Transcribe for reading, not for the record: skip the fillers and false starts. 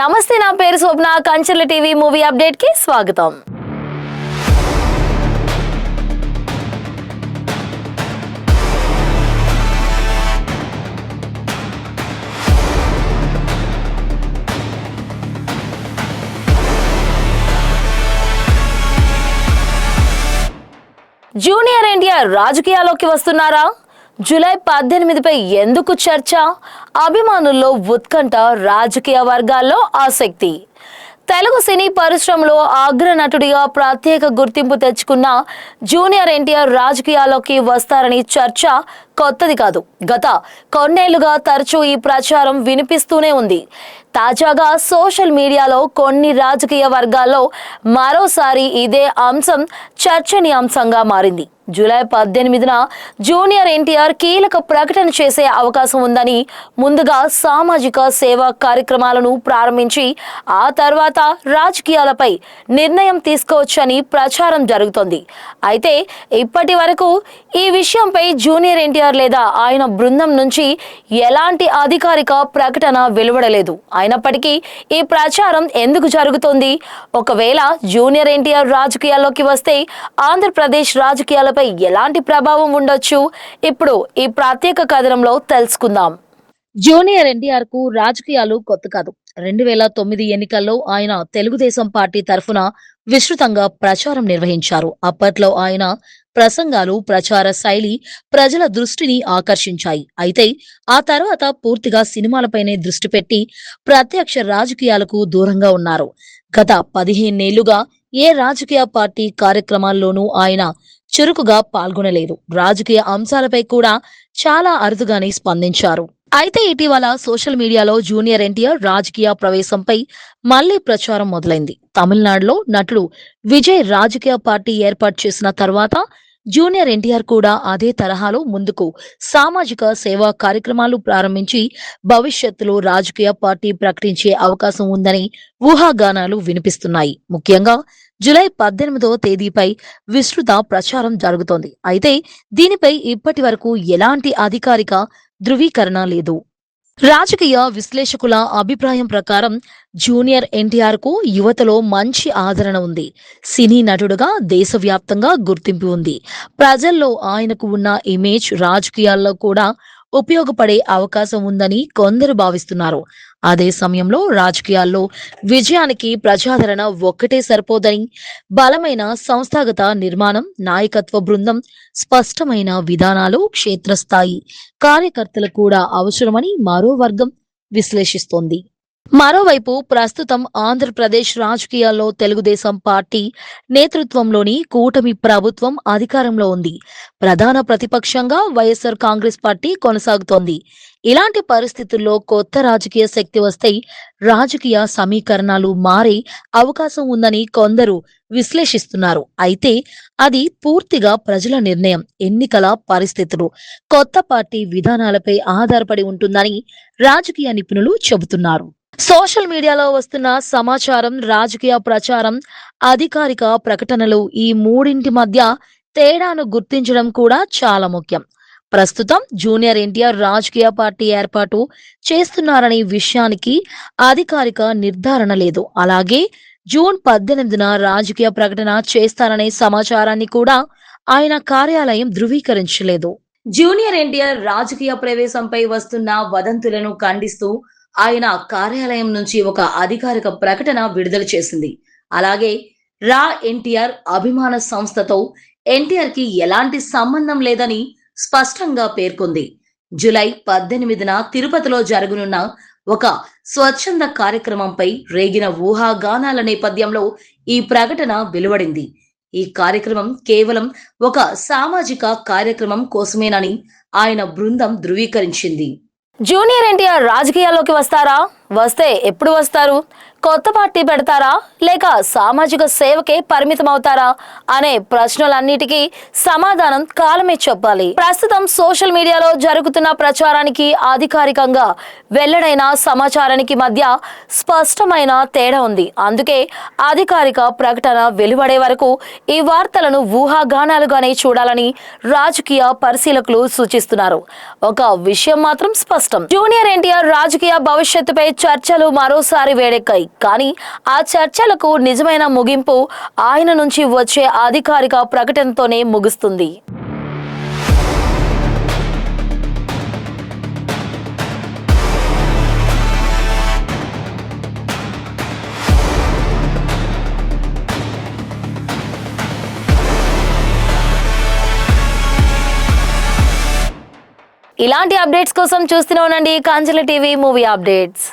నమస్తే, నా పేరు స్వప్న. కంచెల టీవీ మూవీ అప్డేట్ కి స్వాగతం. జూనియర్ ఎన్టీఆర్ రాజకీయాల్లోకి వస్తున్నారా? జూలై 18పై ఎందుకు చర్చ? అభిమానుల్లో ఉత్కంఠ, రాజకీయ వర్గాల్లో ఆసక్తి. తెలుగు సినీ పరిశ్రమలో అగ్రనటుడిగా ప్రత్యేక గుర్తింపు తెచ్చుకున్న జూనియర్ ఎన్టీఆర్ రాజకీయాల్లోకి వస్తారని చర్చ కొత్తది కాదు. గత కొన్నేళ్లుగా తరచూ ఈ ప్రచారం వినిపిస్తూనే ఉంది. తాజాగా సోషల్ మీడియాలో కొన్ని రాజకీయ వర్గాల్లో మరోసారి ఇదే అంశం చర్చనీయాంశంగా మారింది. జూలై 18న జూనియర్ ఎన్టీఆర్ కీలక ప్రకటన చేసే అవకాశం ఉందని, ముందుగా సామాజిక సేవా కార్యక్రమాలను ప్రారంభించి ఆ తర్వాత రాజకీయాలపై నిర్ణయం తీసుకోవచ్చని ప్రచారం జరుగుతోంది. అయితే ఇప్పటి వరకు ఈ విషయంపై జూనియర్ ఎన్టీఆర్ లేదా ఆయన బృందం నుంచి ఎలాంటి అధికారిక ప్రకటన వెలువడలేదు. అయినప్పటికీ ఈ ప్రచారం ఎందుకు జరుగుతోంది? ఒకవేళ జూనియర్ ఎన్టీఆర్ రాజకీయాల్లోకి వస్తే ఆంధ్రప్రదేశ్ రాజకీయాలపై ఎలాంటి ప్రభావం ఉండొచ్చు? ఇప్పుడు ఈ ప్రత్యేక కథనంలో తెలుసుకుందాం. జూనియర్ ఎన్టీఆర్ కు రాజకీయాలు కొత్త కాదు. 2009 ఎన్నికల్లో ఆయన తెలుగుదేశం పార్టీ తరఫున విస్తృతంగా ప్రచారం నిర్వహించారు. అప్పట్లో ఆయన ప్రసంగాలు, ప్రచార శైలి ప్రజల దృష్టిని ఆకర్షించాయి. అయితే ఆ తర్వాత పూర్తిగా సినిమాలపైనే దృష్టి పెట్టి ప్రత్యక్ష రాజకీయాలకు దూరంగా ఉన్నారు. గత 15 ఏళ్లుగా ఏ రాజకీయ పార్టీ కార్యక్రమాల్లోనూ ఆయన చురుకుగా పాల్గొనలేదు. రాజకీయ అంశాలపై కూడా చాలా అరుదుగానే స్పందించారు. అయితే ఇటీవల సోషల్ మీడియాలో జూనియర్ ఎన్టీఆర్ రాజకీయ ప్రవేశంపై మళ్లీ ప్రచారం మొదలైంది. తమిళనాడులో నటుడు విజయ్ రాజకీయ పార్టీ ఏర్పాటు చేసిన తర్వాత జూనియర్ ఎన్టీఆర్ కూడా అదే తరహాలో ముందుకు సామాజిక సేవా కార్యక్రమాలు ప్రారంభించి భవిష్యత్తులో రాజకీయ పార్టీ ప్రకటించే అవకాశం ఉందని ఊహాగానాలు వినిపిస్తున్నాయి. ముఖ్యంగా జూలై 18వ తేదీపై విస్తృత ప్రచారం జరుగుతోంది. అయితే దీనిపై ఇప్పటి వరకు ఎలాంటి అధికారిక ధృవీకరణ లేదు. రాజకీయ విశ్లేషకుల అభిప్రాయం ప్రకారం జూనియర్ ఎన్టీఆర్ కు యువతలో మంచి ఆదరణ ఉంది. సినీ నటుడుగా దేశవ్యాప్తంగా గుర్తింపు ఉంది. ప్రజల్లో ఆయనకు ఉన్న ఇమేజ్ రాజకీయాల్లో కూడా ఉపయోగపడే అవకాశం ఉందని కొందరు భావిస్తున్నారు. అదే సమయంలో రాజకీయాల్లో విజయానికి ప్రజాదరణ ఒక్కటే సరిపోదని, బలమైన సంస్థాగత నిర్మాణం, నాయకత్వ బృందం, స్పష్టమైన విధానాలు, క్షేత్రస్థాయి కార్యకర్తలు కూడా అవసరమని మరో వర్గం విశ్లేషిస్తోంది. మరోవైపు ప్రస్తుతం ఆంధ్రప్రదేశ్ రాజకీయాల్లో తెలుగుదేశం పార్టీ నేతృత్వంలోని కూటమి ప్రభుత్వం అధికారంలో ఉంది. ప్రధాన ప్రతిపక్షంగా వైఎస్ఆర్ కాంగ్రెస్ పార్టీ కొనసాగుతోంది. ఇలాంటి పరిస్థితుల్లో కొత్త రాజకీయ శక్తి వస్తే రాజకీయ సమీకరణాలు మారే అవకాశం ఉందని కొందరు విశ్లేషిస్తున్నారు. అయితే అది పూర్తిగా ప్రజల నిర్ణయం, ఎన్నికల పరిస్థితులు, కొత్త పార్టీ విధానాలపై ఆధారపడి ఉంటుందని రాజకీయ నిపుణులు చెబుతున్నారు. సోషల్ మీడియాలో వస్తున్న సమాచారం, రాజకీయ ప్రచారం, అధికారిక ప్రకటనలు, ఈ మూడింటి మధ్య తేడాను గుర్తించడం కూడా చాలా ముఖ్యం. ప్రస్తుతం జూనియర్ ఎన్టీఆర్ రాజకీయ పార్టీ ఏర్పాటు చేస్తున్నారనే విషయానికి అధికారిక నిర్ధారణ లేదు. అలాగే జూన్ 18న రాజకీయ ప్రకటన చేస్తారనే సమాచారాన్ని కూడా ఆయన కార్యాలయం ధృవీకరించలేదు. జూనియర్ ఎన్టీఆర్ రాజకీయ ప్రవేశంపై వస్తున్న వదంతులను ఖండిస్తూ ఆయన కార్యాలయం నుంచి ఒక అధికారిక ప్రకటన విడుదల చేసింది. అలాగే రా ఎన్టీఆర్ అభిమాన సంస్థతో ఎన్టీఆర్ కి ఎలాంటి సంబంధం లేదని స్పష్టంగా పేర్కొంది. జూలై 18న తిరుపతిలో జరగనున్న ఒక స్వచ్ఛంద కార్యక్రమంపై రేగిన ఊహాగానాల నేపథ్యంలో ఈ ప్రకటన వెలువడింది. ఈ కార్యక్రమం కేవలం ఒక సామాజిక కార్యక్రమం కోసమేనని ఆయన బృందం ధృవీకరించింది. జూనియర్ ఎన్టీఆర్ రాజకీయాల్లోకి వస్తారా? వస్తే ఎప్పుడు వస్తారు? కొత్త పార్టీ పెడతారా లేక సామాజిక సేవకే పరిమితం అవుతారా అనే ప్రశ్నలన్నిటికీ సమాధానం కాలమే చెప్పాలి. ప్రస్తుతం సోషల్ మీడియాలో జరుగుతున్న ప్రచారానికి అధికారికంగా వెల్లడైన సమాచారానికి మధ్య స్పష్టమైన తేడా ఉంది. అందుకే అధికారిక ప్రకటన వెలువడే వరకు ఈ వార్తలను ఊహాగానాలుగానే చూడాలని రాజకీయ పరిశీలకులు సూచిస్తున్నారు. ఒక విషయం మాత్రం స్పష్టం, జూనియర్ ఎన్టీఆర్ రాజకీయ భవిష్యత్తుపై చర్చలు మరోసారి వేడెక్కాయి. కానీ ఆ చర్చలకు నిజమైన ముగింపు ఆయన నుంచి వచ్చే అధికారిక ప్రకటనతోనే ముగుస్తుంది. ఇలాంటి అప్డేట్స్ కోసం చూస్తూనే ఉండండి కాంచన టీవీ మూవీ అప్డేట్స్.